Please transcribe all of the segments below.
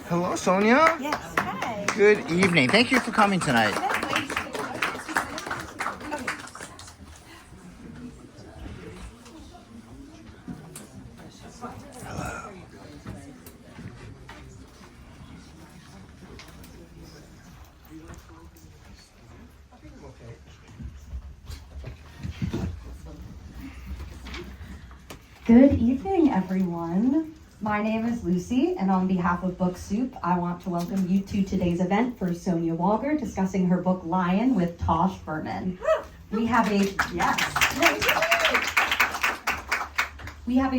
Hello, Sonya. Yes, hi. Good evening. Thank you for coming tonight. Good evening, everyone. My name is Lucy, and on behalf of Book Soup, I want to welcome you to today's event for Sonya Walger discussing her book Lion with Tosh Berman. We have a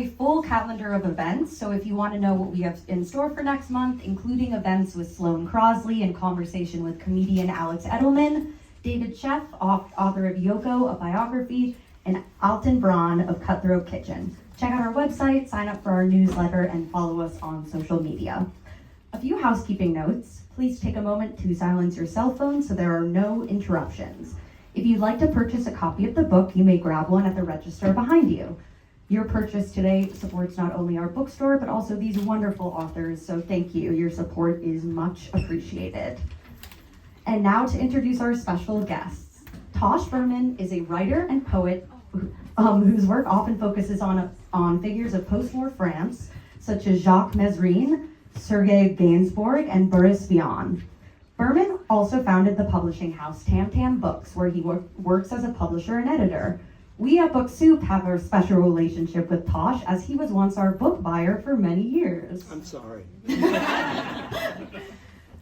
full calendar of events, so if you want to know what we have in store for next month, including events with Sloane Crosley and conversation with comedian Alex Edelman, David Sheff, author of Yoko, a biography, and Alton Braun of Cutthroat Kitchen. Check out our website, sign up for our newsletter, and follow us on social media. A few housekeeping notes. Please take a moment to silence your cell phone so there are no interruptions. If you'd like to purchase a copy of the book, you may grab one at the register behind you. Your purchase today supports not only our bookstore, but also these wonderful authors, so thank you. Your support is much appreciated. And now to introduce our special guests. Tosh Berman is a writer and poet whose work often focuses on figures of post-war France, such as Jacques Mesrine, Sergei Gainsbourg, and Boris Vian. Berman also founded the publishing house Tam Tam Books, where he works as a publisher and editor. We at Book Soup have a special relationship with Tosh, as he was once our book buyer for many years. I'm sorry.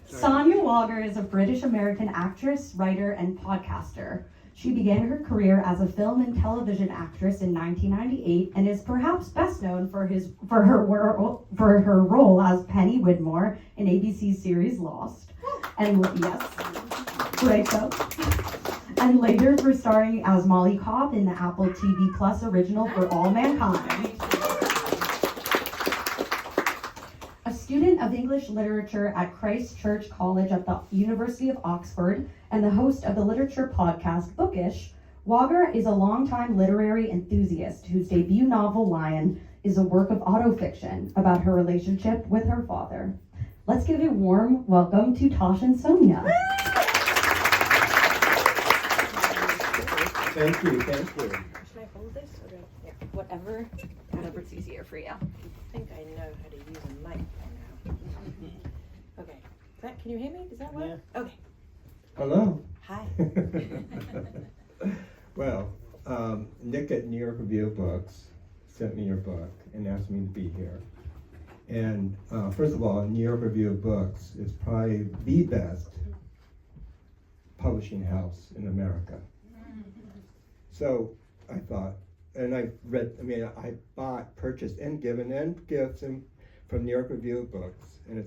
Sonya Walger is a British-American actress, writer, and podcaster. She began her career as a film and television actress in 1998 and is perhaps best known for her role as Penny Widmore in ABC's series Lost. And and later for starring as Molly Cobb in the Apple TV Plus original For All Mankind. A student of English literature at Christ Church College at the University of Oxford and the host of the literature podcast Bookish, Walger is a longtime literary enthusiast whose debut novel Lion is a work of autofiction about her relationship with her father. Let's give a warm welcome to Tosh and Sonya. Thank you. Should I hold this? Or do I, Whatever's easier for you. I think I know how to use a mic by now. Okay. Can you hear me? Does that work? Yeah. Okay. Hello. Hi. Well, Nick at New York Review of Books sent me your book and asked me to be here. And first of all, New York Review of Books is probably the best publishing house in America. So I thought, and I purchased and given and gifts from New York Review of Books, and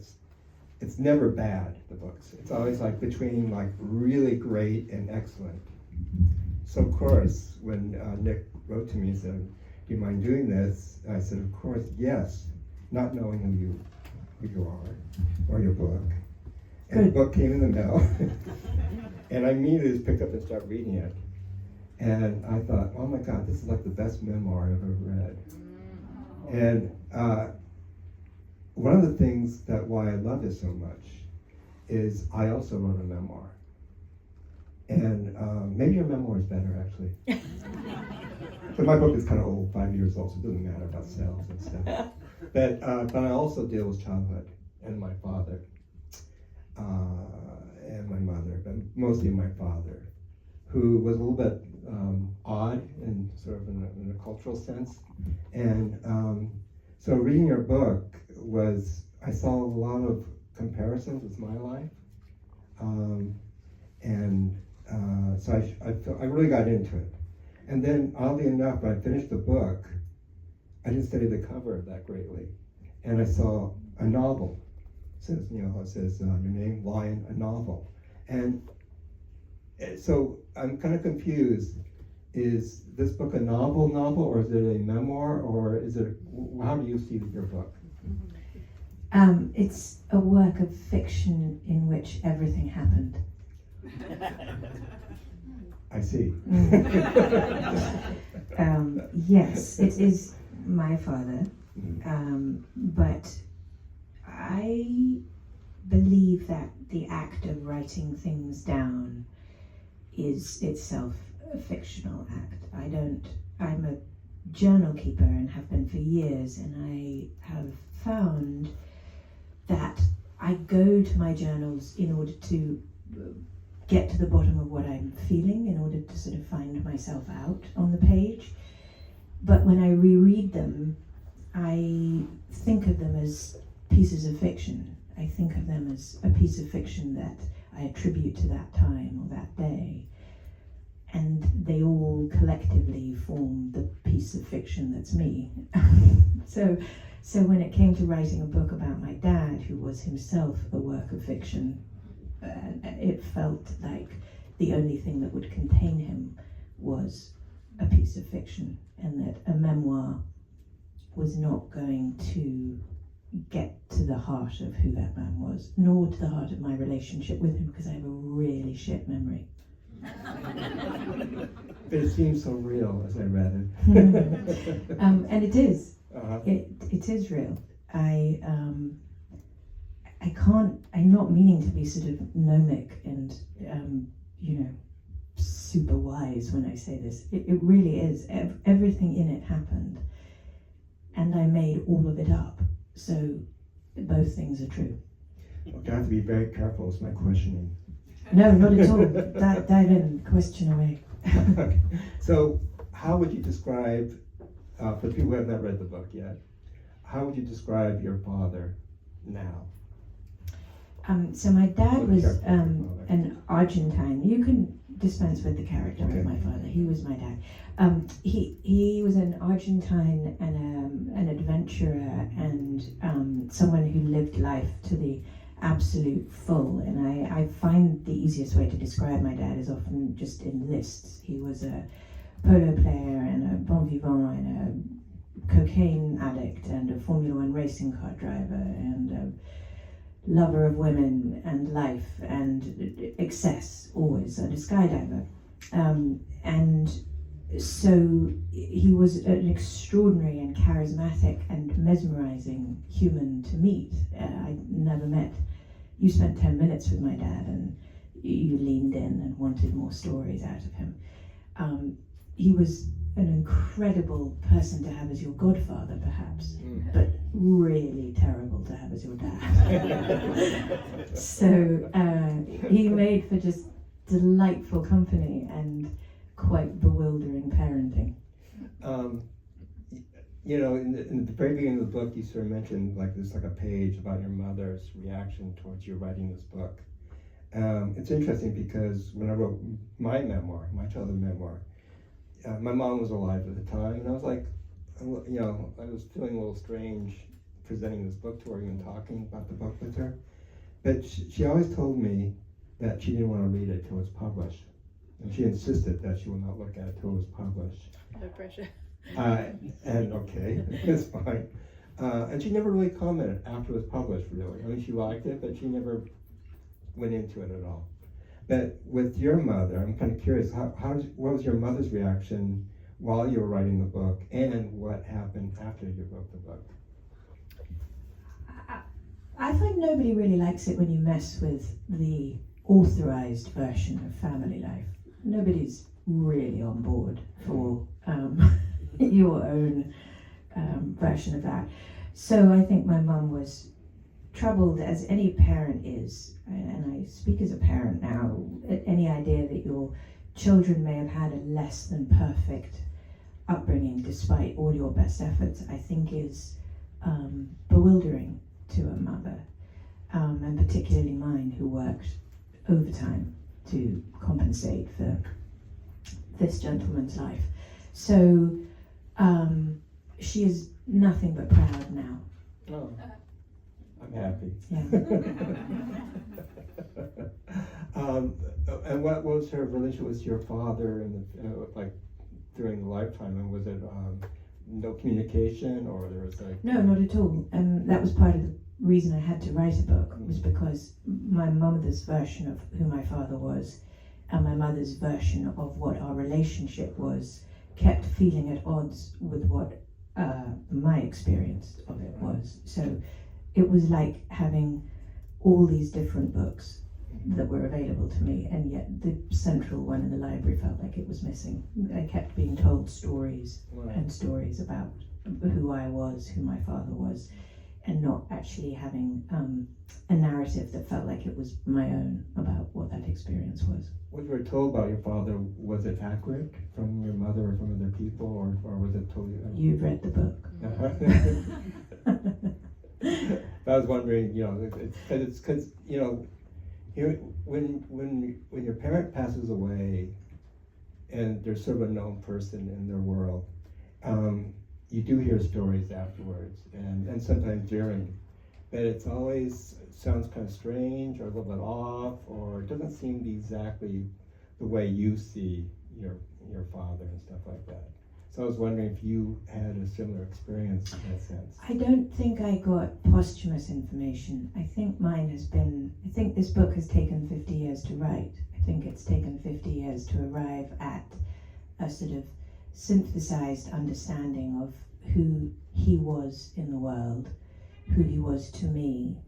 it's never bad, the books. It's always like between like really great and excellent. So of course, when Nick wrote to me and said, do you mind doing this? I said, of course, yes, not knowing who you are or your book. And the book came in the mail, and I immediately just picked up and started reading it. And I thought, oh my God, this is like the best memoir I've ever read. And one of the things why I love it so much is I also wrote a memoir. And maybe your memoir is better, actually. But my book is kind of old, 5 years old, so it doesn't matter about sales and stuff. But I also deal with childhood and my father and my mother, but mostly my father, who was a little bit odd in sort of in a cultural sense. And so reading your book I saw a lot of comparisons with my life. So I really got into it. And then oddly enough, when I finished the book, I didn't study the cover that greatly. And I saw a novel. It says your name, Lion, a novel. And so I'm kind of confused. Is this book a novel, or is it a memoir, or how do you see your book? It's a work of fiction in which everything happened. I see. Yes, it is my father, but I believe that the act of writing things down is itself a fictional act. I'm a journal keeper and have been for years, and I have found that I go to my journals in order to get to the bottom of what I'm feeling, in order to sort of find myself out on the page. But when I reread them, I think of them as pieces of fiction. I think of them as a piece of fiction that I attribute to that time or that day. And they all collectively form the piece of fiction that's me. So when it came to writing a book about my dad, who was himself a work of fiction, it felt like the only thing that would contain him was a piece of fiction, and that a memoir was not going to get to the heart of who that man was, nor to the heart of my relationship with him, because I have a really shit memory. But it seems so real as I read it. And it is. Uh-huh. It is real. I'm not meaning to be sort of gnomic and, super wise when I say this. It really is. Everything in it happened, and I made all of it up. So both things are true. Okay, I have to be very careful with my questioning. No, not at all. Dive in, question away. Okay. So, how would you describe, for people who have not read the book yet, how would you describe your father now? So my dad Or the was character of your father. an Argentine. You can dispense with the character Okay. of my father. He was my dad. He was an Argentine and an adventurer and someone who lived life to the absolute full. And I find the easiest way to describe my dad is often just in lists. He was a polo player and a bon vivant and a cocaine addict and a Formula One racing car driver and a lover of women and life and excess, always, and a skydiver. And so he was an extraordinary and charismatic and mesmerizing human to meet. I never met. You spent 10 minutes with my dad and you leaned in and wanted more stories out of him. He was an incredible person to have as your godfather, perhaps, but really terrible to have as your dad. So he made for just delightful company and quite bewildering parenting. In the very beginning of the book, you sort of mentioned there's a page about your mother's reaction towards you writing this book. It's interesting because when I wrote my memoir, my childhood memoir, my mom was alive at the time, and I was I was feeling a little strange presenting this book to her, even talking about the book with her. But she always told me that she didn't want to read it till it was published. And she insisted that she would not look at it till it was published. No pressure. And okay, it's fine. And she never really commented after it was published, really. I mean, she liked it, but she never went into it at all. But with your mother, I'm kind of curious, what was your mother's reaction while you were writing the book, and what happened after you wrote the book? I find nobody really likes it when you mess with the authorized version of family life. Nobody's really on board for your own version of that. So I think my mum was troubled, as any parent is, and I speak as a parent now. Any idea that your children may have had a less than perfect upbringing despite all your best efforts, I think is bewildering to a mother, and particularly mine, who worked overtime to compensate for this gentleman's life. So she is nothing but proud now. Oh, I'm happy. Yeah. And what was her relationship with your father and during the lifetime? And was it no communication, or there was No, not at all. That was part of the reason I had to write a book, was because my mother's version of who my father was and my mother's version of what our relationship was kept feeling at odds with what my experience of it was. So it was like having all these different books that were available to me, and yet the central one in the library felt like it was missing. I kept being told stories and stories about who I was, who my father was, and not actually having a narrative that felt like it was my own about what that experience was. What you were told about your father, was it accurate from your mother or from other people, or was it totally... You've read the book. I was wondering, it's because, here, when your parent passes away and they're sort of a known person in their world, you do hear stories afterwards and sometimes during, but it's always sounds kind of strange or a little bit off, or it doesn't seem to be exactly the way you see your father and stuff like that. So I was wondering if you had a similar experience in that sense. I don't think I got posthumous information. I think this book has taken 50 years to write. I think it's taken 50 years to arrive at a sort of synthesized understanding of who he was in the world, who he was to me.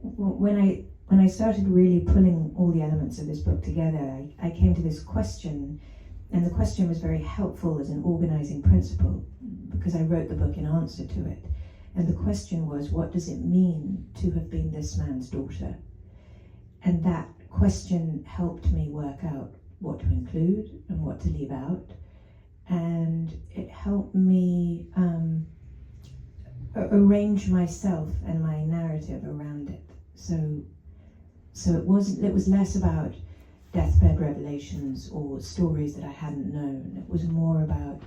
When I started really pulling all the elements of this book together, I came to this question, and the question was very helpful as an organizing principle because I wrote the book in answer to it. And the question was, what does it mean to have been this man's daughter? And that question helped me work out what to include and what to leave out. And it helped me arrange myself and my narrative around it. So it was less about deathbed revelations or stories that I hadn't known. It was more about,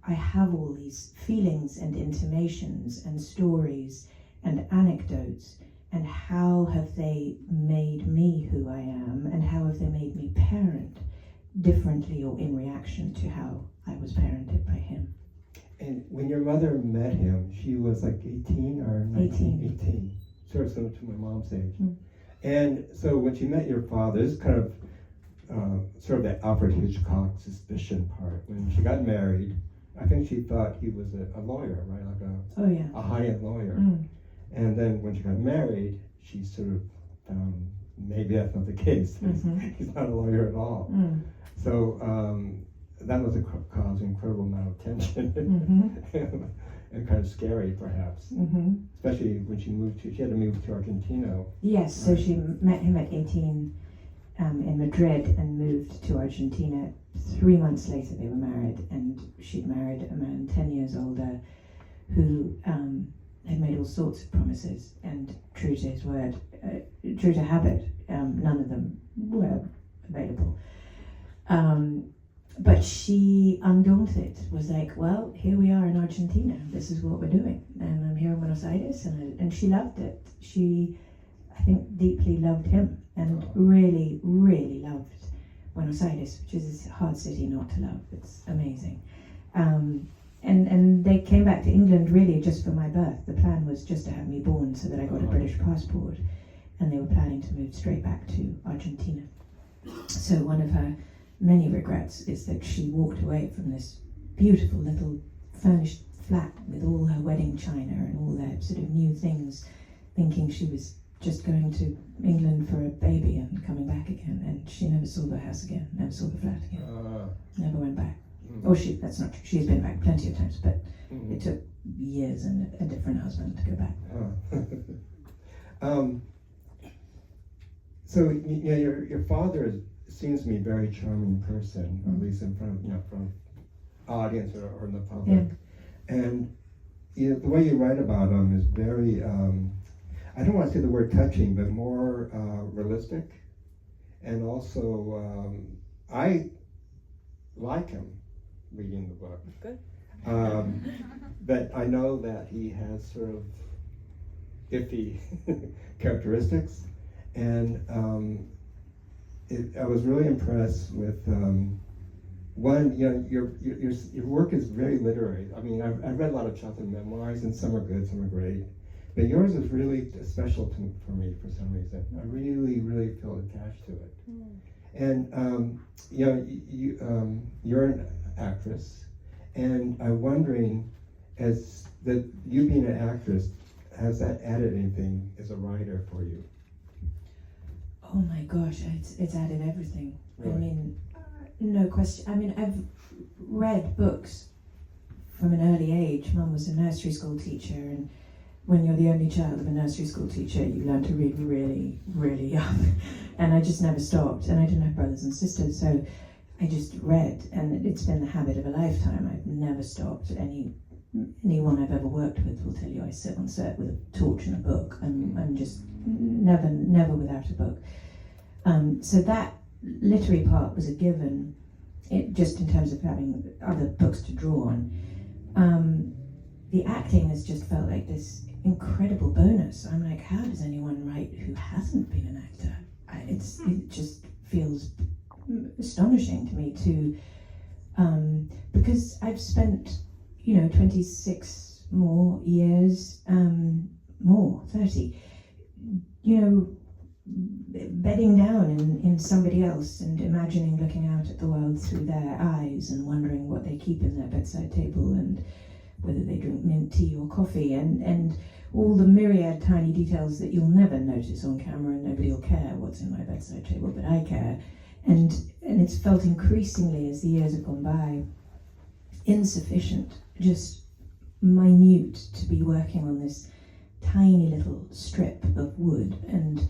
I have all these feelings and intimations and stories and anecdotes, and how have they made me who I am, and how have they made me parent differently or in reaction to how I was parented by him. And when your mother met him, she was like 18 or 19? 18. Sort of similar to my mom's age. Mm. And so when she met your father, this is kind of sort of that Alfred Hitchcock suspicion part. When she got married, I think she thought he was a lawyer, right? Like a high-end lawyer. Mm. And then when she got married, she sort of found maybe that's not the case. Mm-hmm. He's not a lawyer at all. Mm. So that was caused an incredible amount of tension. Mm-hmm. And kind of scary, perhaps. Mm-hmm. Especially when she had to move to Argentina. Yes, so she met him at 18 in Madrid and moved to Argentina. 3 months later they were married, and she'd married a man 10 years older who had made all sorts of promises, and true to his word, true to habit, none of them were available. But she, undaunted, was like, well, here we are in Argentina. This is what we're doing. And I'm here in Buenos Aires. And she loved it. She, I think, deeply loved him and really, really loved Buenos Aires, which is a hard city not to love. It's amazing. And they came back to England really just for my birth. The plan was just to have me born so that I got a British passport. And they were planning to move straight back to Argentina. So one of her many regrets is that she walked away from this beautiful little furnished flat with all her wedding china and all their sort of new things, thinking she was just going to England for a baby and coming back again. And she never saw the house again, never saw the flat again, never went back. Or that's not true, she's been back plenty of times, but it took years and a different husband to go back. So your father seems to me a very charming person, or at least in front of audience or in the public. Yeah. And the way you write about him is very, I don't want to say the word touching, but more realistic. And also, I like him reading the book. Good. But I know that he has sort of iffy characteristics, and I was really impressed with one. Your work is very literary. I mean, I've read a lot of Cheltenham memoirs, and some are good, some are great. But yours is really special for me for some reason. I really, really feel attached to it. And you're an actress, and I'm wondering, as that you being an actress, has that added anything as a writer for you? Oh my gosh, it's added everything. Really? I mean, no question. I mean, I've read books from an early age. Mum was a nursery school teacher, and when you're the only child of a nursery school teacher, you learn to read really, really young. And I just never stopped. And I didn't have brothers and sisters, so I just read, and it's been the habit of a lifetime. I've never stopped. Anyone I've ever worked with will tell you I sit on set with a torch and a book. I'm just never without a book. So that literary part was a given, just in terms of having other books to draw on. The acting has just felt like this incredible bonus. I'm like, how does anyone write who hasn't been an actor? It just feels astonishing to me because I've spent 26 more years, 30, bedding down in somebody else and imagining looking out at the world through their eyes and wondering what they keep in their bedside table and whether they drink mint tea or coffee and all the myriad tiny details that you'll never notice on camera, and nobody will care what's in my bedside table, but I care. And it's felt increasingly as the years have gone by insufficient, just minute, to be working on this tiny little strip of wood, and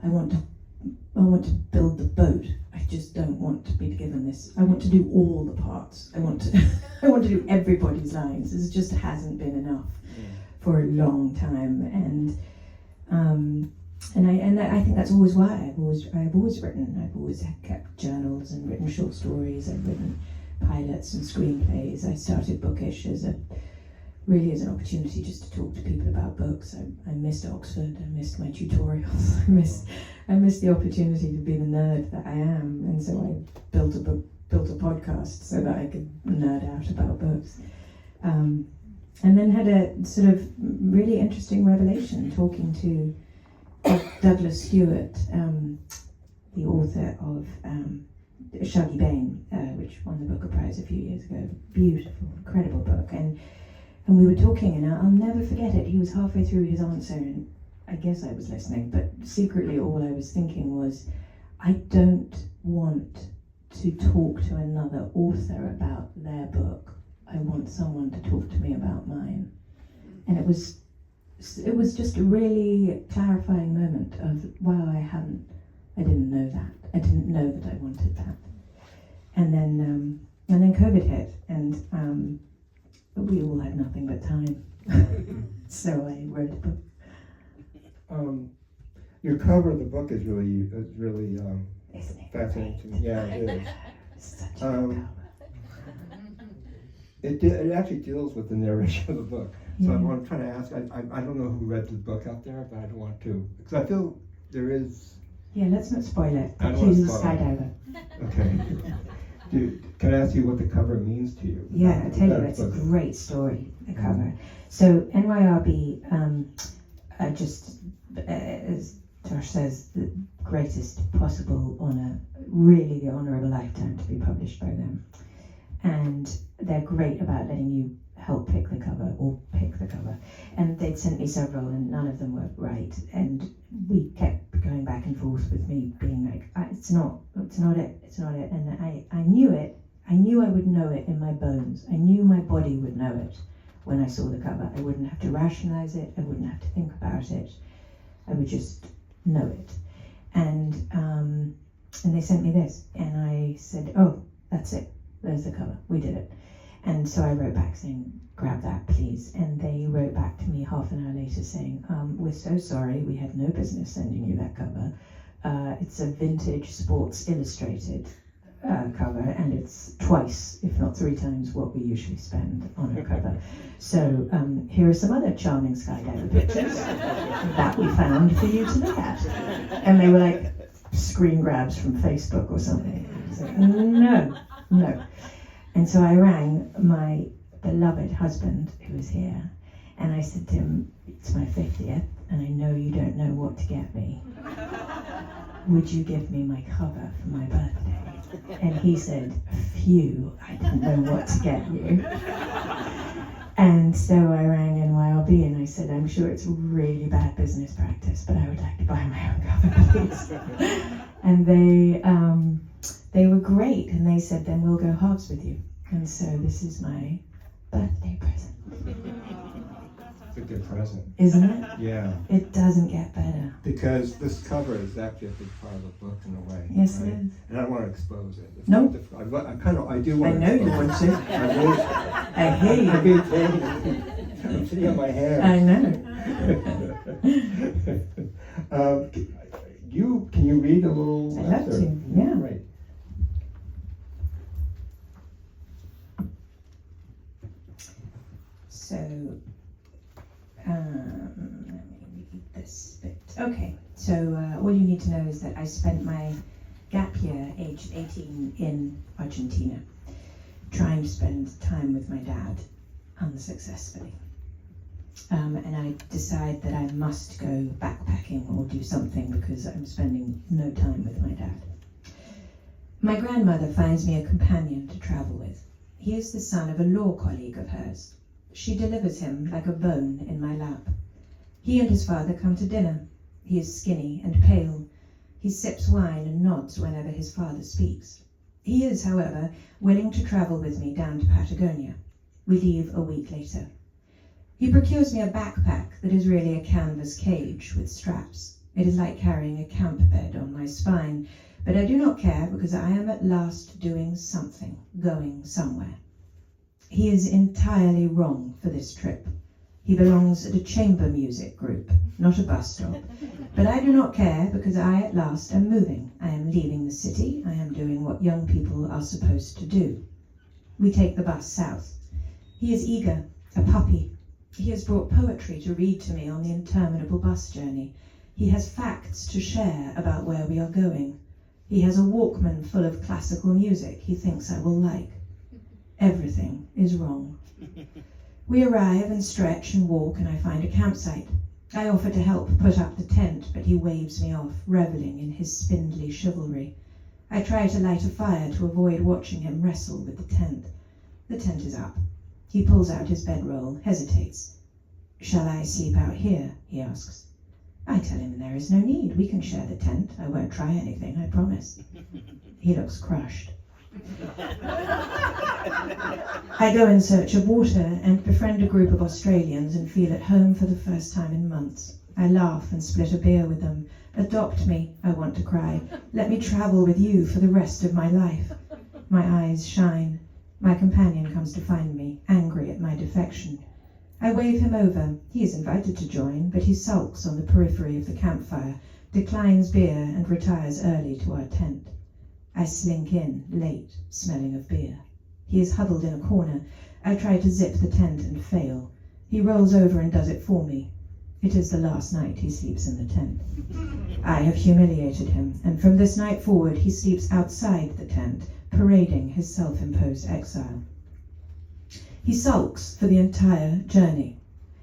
I want to build the boat. I just don't want to be given this. I want to do all the parts. I want to do everybody's lines. This just hasn't been enough for a long time, and I think that's always why I've always written. I've always kept journals and written short stories. I've written pilots and screenplays. I started Bookish as an opportunity just to talk to people about books. I missed Oxford. I missed my tutorials. I missed the opportunity to be the nerd that I am, and so I built a podcast so that I could nerd out about books. And then had a sort of really interesting revelation talking to Douglas Stewart, the author of Shuggie Bain, which won the Booker Prize a few years ago. Beautiful, incredible book. And we were talking, and I'll never forget it. He was halfway through his answer, and I guess I was listening, but secretly all I was thinking was, I don't want to talk to another author about their book. I want someone to talk to me about mine. And it was just a really clarifying moment of, wow, I didn't know that. I didn't know that I wanted that. And then COVID hit, and we all had nothing but time. So I wrote a book. Your cover of the book is really Isn't it fascinating to me. Yeah, it is. Such a good cover. It actually deals with the narration of the book. So Yeah. what I'm trying to ask, I don't know who read the book out there, but I don't want to, because I feel there is. Yeah, let's not spoil it. I don't want She's to a spoil it. skydiver. Okay. Can I ask you what the cover means to you? Yeah, I tell you, That it's a book. great story, the cover. So NYRB, as Josh says, the greatest possible honour, really the honour of a lifetime to be published by them. And they're great about letting you help pick the cover or pick the cover. And they'd sent me several and none of them were right. And we kept going back and forth with me being like, it's not it. And I knew it. I knew I would know it in my bones. I knew my body would know it when I saw the cover. I wouldn't have to rationalize it. I wouldn't have to think about it. I would just know it. And they sent me this, and I said, oh, that's it. There's the cover. We did it. And so I wrote back saying, grab that, please. And they wrote back to me half an hour later saying, we're so sorry. We had no business sending you that cover. It's a vintage Sports Illustrated cover, and it's twice, if not 3 times, what we usually spend on a cover. So here are some other charming skydiver pictures that we found for you to look at. And they were like screen grabs from Facebook or something. I was like, no. And so I rang my beloved husband, who was here, and I said to him, it's my 50th, and I know you don't know what to get me. Would you give me my cover for my birthday? And he said, phew, I didn't know what to get you. And so I rang NYRB and I said, I'm sure it's really bad business practice, but I would like to buy my own cover, please. And they were great, and they said, then we'll go halves with you. And so this is my birthday present. It's a good present. Isn't it? Yeah. It doesn't get better. Because this cover is actually a big part of the book in a way. Yes, right? it is. And I don't want to expose it. It's No. not I do want I to know you expose want it. to. I really, I hear you. I've been saying, I'm sitting on my hands. I know. Can you read a little? I'd love excerpt? to, yeah. Right. So, let me read this bit. Okay, so all you need to know is that I spent my gap year, aged 18, in Argentina, trying to spend time with my dad, unsuccessfully. And I decide that I must go backpacking or do something because I'm spending no time with my dad. My grandmother finds me a companion to travel with. He is the son of a law colleague of hers. She delivers him like a bone in my lap. He and his father come to dinner. He is skinny and pale. He sips wine and nods whenever his father speaks. He is, however, willing to travel with me down to Patagonia. We leave a week later. He procures me a backpack that is really a canvas cage with straps. It is like carrying a camp bed on my spine, but I do not care because I am at last doing something, going somewhere. He is entirely wrong for this trip. He belongs at a chamber music group, not a bus stop. But I do not care because I at last am moving. I am leaving the city. I am doing what young people are supposed to do. We take the bus south. He is eager, a puppy. He has brought poetry to read to me on the interminable bus journey. He has facts to share about where we are going. He has a Walkman full of classical music he thinks I will like. Everything is wrong. We arrive and stretch and walk, and I find a campsite. I offer to help put up the tent, but he waves me off, reveling in his spindly chivalry. I try to light a fire to avoid watching him wrestle with the tent. The tent is up. He pulls out his bedroll, hesitates. Shall I sleep out here? He asks. I tell him there is no need. We can share the tent. I won't try anything, I promise. He looks crushed. I go in search of water and befriend a group of Australians and feel at home for the first time in months. I laugh and split a beer with them. Adopt me, I want to cry. Let me travel with you for the rest of my life. My eyes shine. My companion comes to find me, angry at my defection. I wave him over. He is invited to join, but he sulks on the periphery of the campfire, declines beer, and retires early to our tent. I slink in, late, smelling of beer. He is huddled in a corner. I try to zip the tent and fail. He rolls over and does it for me. It is the last night he sleeps in the tent. I have humiliated him, and from this night forward he sleeps outside the tent, parading his self-imposed exile. He sulks for the entire journey.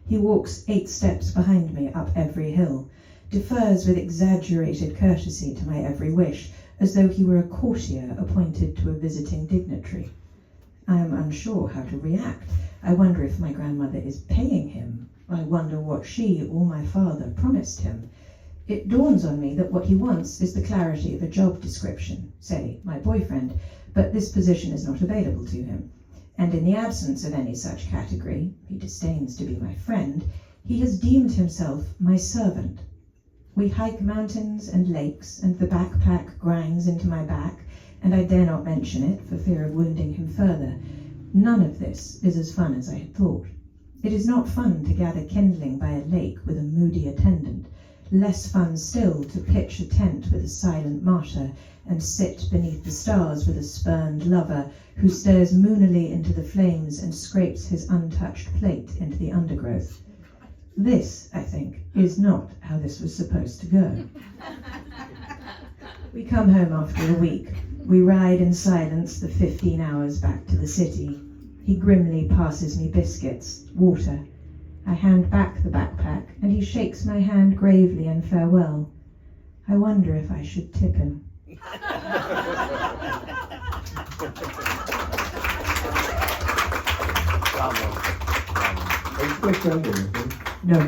He walks 8 steps behind me up every hill, defers with exaggerated courtesy to my every wish, as though he were a courtier appointed to a visiting dignitary. I am unsure how to react. I wonder if my grandmother is paying him. I wonder what she or my father promised him. It dawns on me that what he wants is the clarity of a job description, say, my boyfriend, but this position is not available to him. And in the absence of any such category, he disdains to be my friend, he has deemed himself my servant. We hike mountains and lakes, and the backpack grinds into my back, and I dare not mention it for fear of wounding him further. None of this is as fun as I had thought. It is not fun to gather kindling by a lake with a moody attendant, less fun still to pitch a tent with a silent martyr and sit beneath the stars with a spurned lover who stares moonily into the flames and scrapes his untouched plate into the undergrowth. This, I think, is not how this was supposed to go. We come home after a week. We ride in silence the 15 hours back to the city. He grimly passes me biscuits, water. I hand back the backpack, and he shakes my hand gravely in farewell. I wonder if I should tip him. Bravo. problem. Are you still filming with me? No.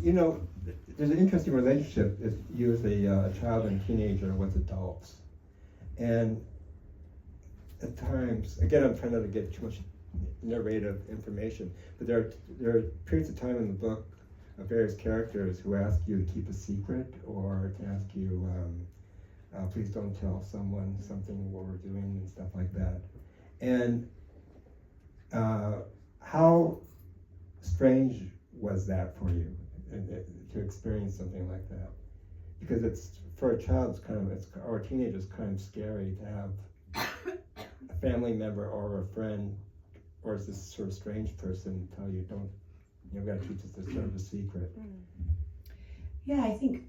You know, there's an interesting relationship if you as a child and teenager with adults. And at times, again, I'm trying not to get too much narrative information, but there are periods of time in the book of various characters who ask you to keep a secret or to ask you, please don't tell someone something what we're doing and stuff like that. And how strange was that for you to experience something like that? Because it's, for a child, or a teenager, it's kind of scary to have a family member or a friend or this sort of strange person tell you, you've got to keep this sort of a secret. Yeah, I think,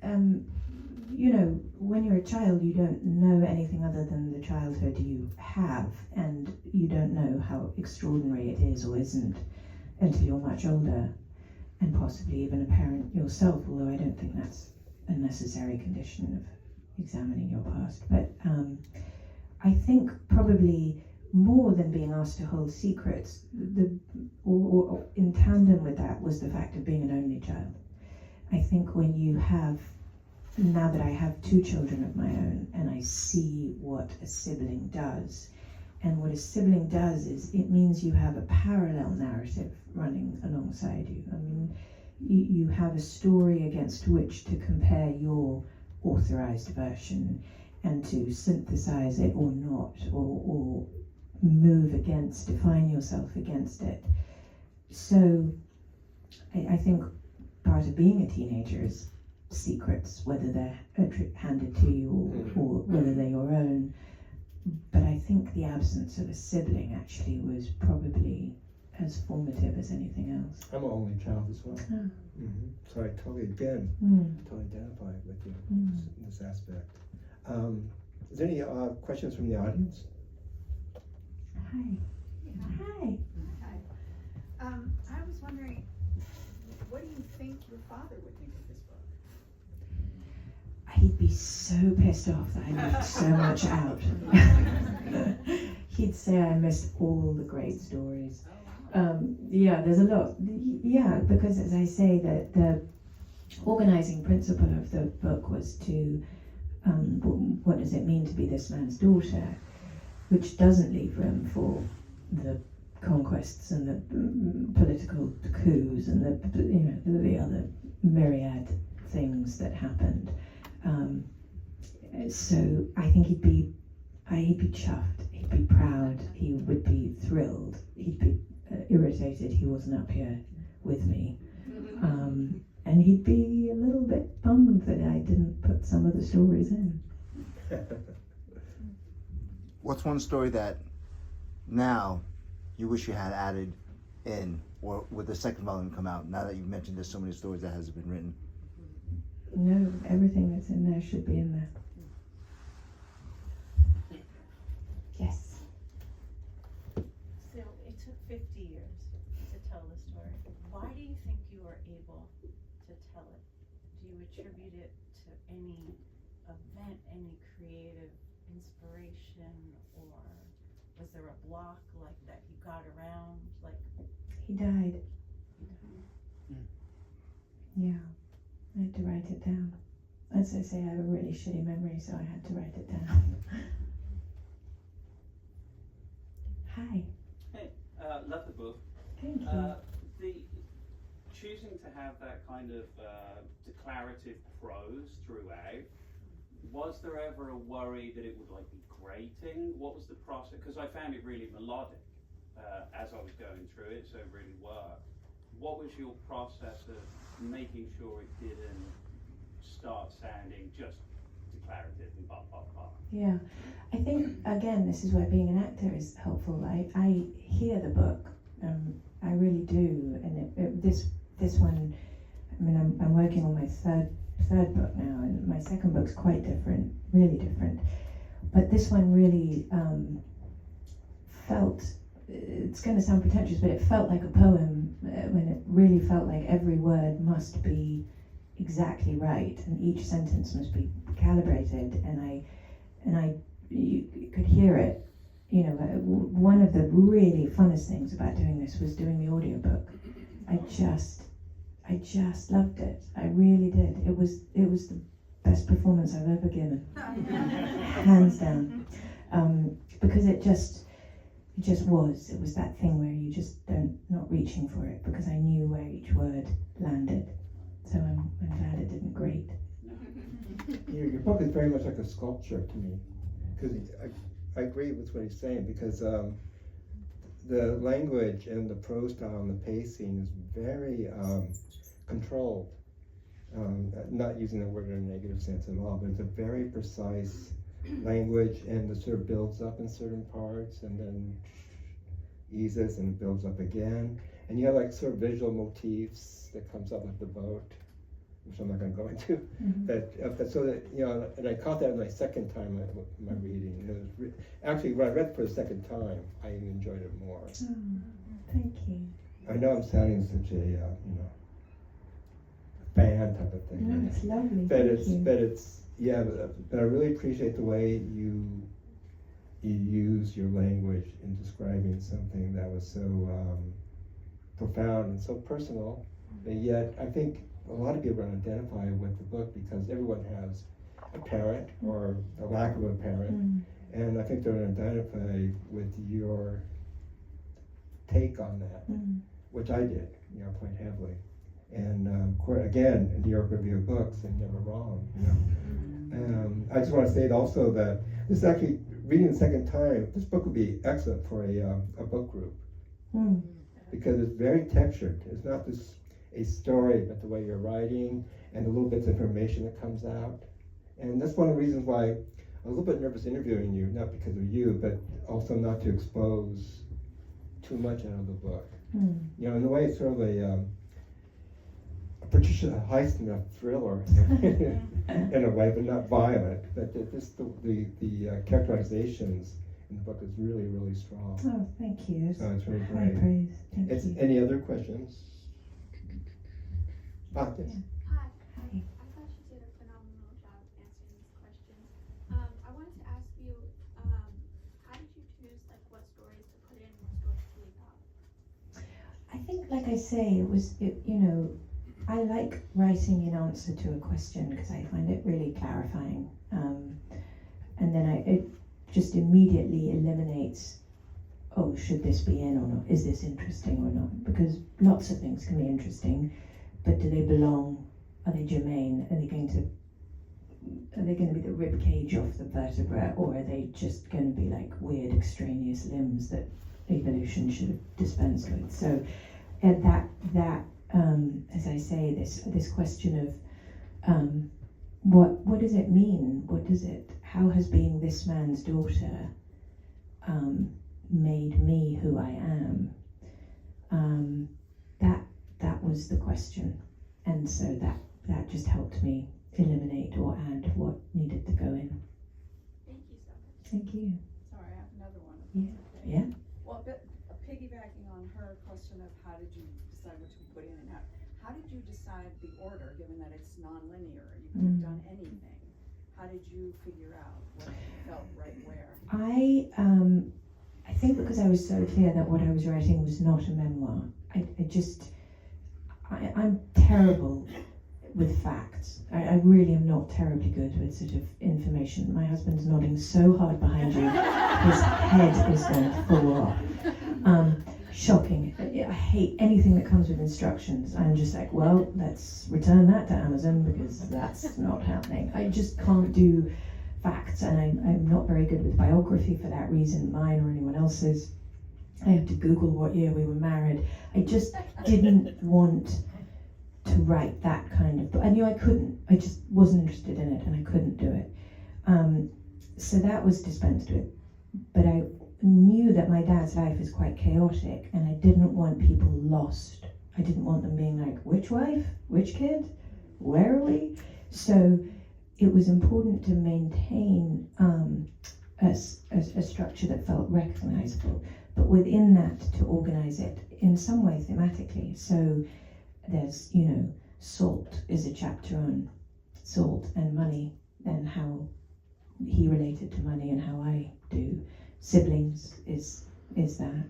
you know, when you're a child, you don't know anything other than the childhood you have, and you don't know how extraordinary it is or isn't until you're much older, and possibly even a parent yourself, although I don't think that's a necessary condition of examining your past. But I think probably more than being asked to hold secrets, or in tandem with that was the fact of being an only child. I think when you have, now that I have 2 children of my own, and I see what a sibling does, and what a sibling does is it means you have a parallel narrative running alongside you. I mean, you have a story against which to compare your authorized version and to synthesize it or not, or move against, define yourself against it. So I think part of being a teenager is secrets, whether they're handed to you or whether they're your own. But I think the absence of a sibling actually was probably as formative as anything else. I'm an only child as well. Oh. So I totally identify with you in this aspect. Is there any questions from the audience? Hi. Hi. I was wondering, what do you think your father would think of this book? He'd be so pissed off that I left so much out. He'd say I missed all the great stories. Yeah, there's a lot. Yeah, because as I say, the organizing principle of the book was to, what does it mean to be this man's daughter, which doesn't leave room for the conquests and the political coups and the other myriad things that happened. So I think he'd be chuffed, he'd be proud, he would be thrilled, he'd be irritated he wasn't up here with me. And he'd be a little bit bummed that I didn't put some of the stories in. What's one story that now you wish you had added in, or would the second volume come out, now that you've mentioned there's so many stories that hasn't been written? No, everything that's in there should be in there. Yes. So it took 50 years to tell the story. Why do you think you were able to tell it? Do you attribute it to any event, any creative inspiration, or was there a block like that you got around? Like, He died. Yeah, I had to write it down. As I say, I have a really shitty memory, so I had to write it down. Hi. Hey, love the book. Thank you. The choosing to have that kind of declarative prose throughout, was there ever a worry that it would like be grating? What was the process? Because I found it really melodic as I was going through it, so it really worked. What was your process of making sure it didn't start sounding just declarative and blah, blah, blah? Yeah, I think, again, this is where being an actor is helpful. I hear the book, I really do, and this one, I mean, I'm working on my third book now, and my second book's quite different, really different. But this one really felt, it's going to sound pretentious, but it felt like a poem when it really felt like every word must be exactly right, and each sentence must be calibrated, and you could hear it one of the really funnest things about doing this was doing the audiobook. I just loved it. I really did. It was the best performance I've ever given, hands down. Because it was that thing where you just not reaching for it, because I knew where each word landed. So I'm glad it didn't grate. Your book is very much like a sculpture to me, because I agree with what he's saying, because the language and the prose style and the pacing is very controlled. Not using the word in a negative sense at all, but it's a very precise language, and it sort of builds up in certain parts and then eases and builds up again. And you have like sort of visual motifs that comes up with the boat, which I'm not going to go into. But so that, and I caught that my second time my reading. It was actually, when I read it for the second time, I even enjoyed it more. Oh, thank you. I know I'm sounding such a fan type of thing. No, it's lovely. But I really appreciate the way you use your language in describing something that was so profound and so personal. And yet, I think a lot of people don't identify with the book because everyone has a parent or a lack of a parent, and I think they're going to identify with your take on that, which I did, quite heavily. And again, in New York Review of Books, and never wrong. I just want to state also that this is actually, reading the second time, this book would be excellent for a book group, because it's very textured. It's not just a story, but the way you're writing and the little bits of information that comes out. And that's one of the reasons why I was a little bit nervous interviewing you, not because of you, but also not to expose too much out of the book. In a way, it's sort of a Patricia Highsmith thriller in a way, but not violent. But the characterizations in the book is really, really strong. Oh, thank you. So it's really High great. praise. Thank you. Any other questions? Yes. Hi. Hi. I thought you did a phenomenal job answering these questions. I wanted to ask you, how did you choose what stories to put in and what stories to leave out? I think, like I say, I like writing in answer to a question because I find it really clarifying. And then it just immediately eliminates, oh, should this be in or not? Is this interesting or not? Because lots of things can be interesting, but do they belong? Are they germane? Are they going to be the rib cage off the vertebra, or are they just going to be like weird extraneous limbs that evolution should have dispensed with? So that as I say, this question of what does it mean? How has being this man's daughter made me who I am? That was the question, and so that just helped me eliminate or add what needed to go in. Thank you so much. Thank you. Sorry, I have another one. Yeah. Well, but piggybacking on her question of how did you decide what to put in and how did you decide the order, given that it's non-linear? You could have done anything. How did you figure out what felt right where? I think because I was so clear that what I was writing was not a memoir. I'm terrible with facts. I really am not terribly good with sort of information. My husband's nodding so hard behind you, his head is going to fall off. Shocking. I hate anything that comes with instructions. I'm just like, well, let's return that to Amazon because that's not happening. I just can't do facts, and I'm not very good with biography for that reason, mine or anyone else's. I have to Google what year we were married. I just didn't want to write that kind of book. I knew I couldn't. I just wasn't interested in it, and I couldn't do it. So that was dispensed with. But I knew that my dad's life is quite chaotic, and I didn't want people lost. I didn't want them being like, which wife? Which kid? Where are we? So it was important to maintain a structure that felt recognizable, but within that to organize it in some way thematically. So there's, Salt is a chapter on salt and money, and how he related to money and how I do. siblings is that.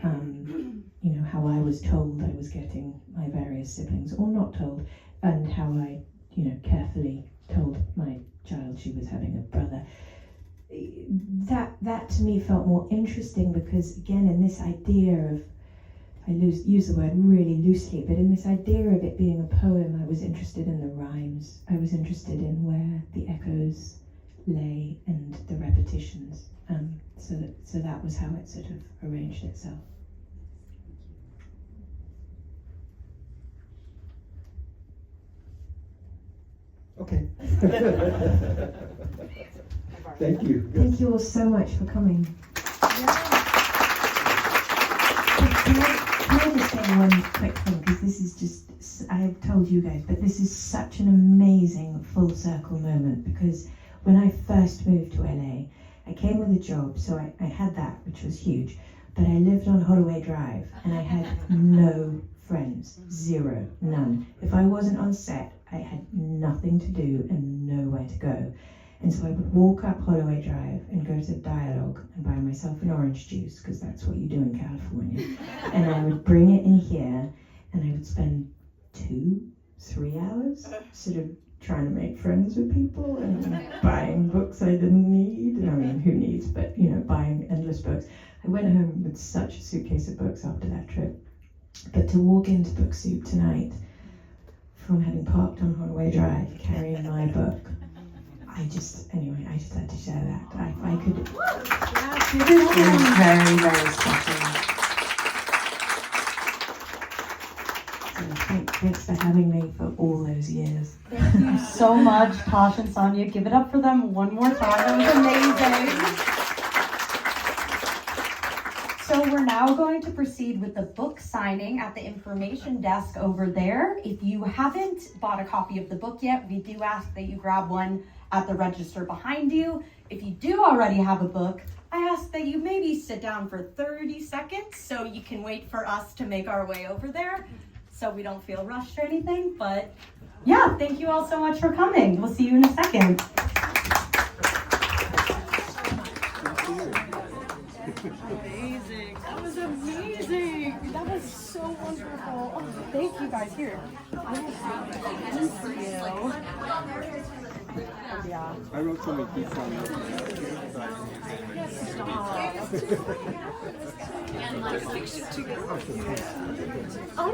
You know, how I was told I was getting my various siblings, or not told, and how I, you know, carefully told my child she was having a brother. That to me felt more interesting because, again, in this idea of, I use the word really loosely, but in this idea of it being a poem, I was interested in the rhymes. I was interested in where the echoes lay and the repetitions. So that was how it sort of arranged itself. Okay. Thank you. Thank you all so much for coming. Can I just say one quick thing, because this is just, I've told you guys, but this is such an amazing full circle moment, because when I first moved to LA, I came with a job, so I had that, which was huge, but I lived on Holloway Drive, and I had no friends, zero, none. If I wasn't on set, I had nothing to do and nowhere to go. And so I would walk up Holloway Drive and go to Dialogue and buy myself an orange juice, because that's what you do in California. And I would bring it in here, and I would spend 2-3 hours sort of trying to make friends with people and buying books I didn't need. I mean, who needs, but, you know, buying endless books. I went home with such a suitcase of books after that trip. But to walk into Book Soup tonight, from having parked on Holloway Drive, carrying my book, I just had to share that. If I could, it was very, very special. So thanks for having me for all those years. Thank you so much, Tosh and Sonya. Give it up for them one more time. That was amazing. So we're now going to proceed with the book signing at the information desk over there. If you haven't bought a copy of the book yet, we do ask that you grab one at the register behind you. If you do already have a book, I ask that you maybe sit down for 30 seconds so you can wait for us to make our way over there, so we don't feel rushed or anything. But yeah, thank you all so much for coming. We'll see you in a second. Amazing. That was amazing. That was so wonderful. Oh, thank you guys. Here. I will have one for you. Yeah. I wrote so many pieces on Stop.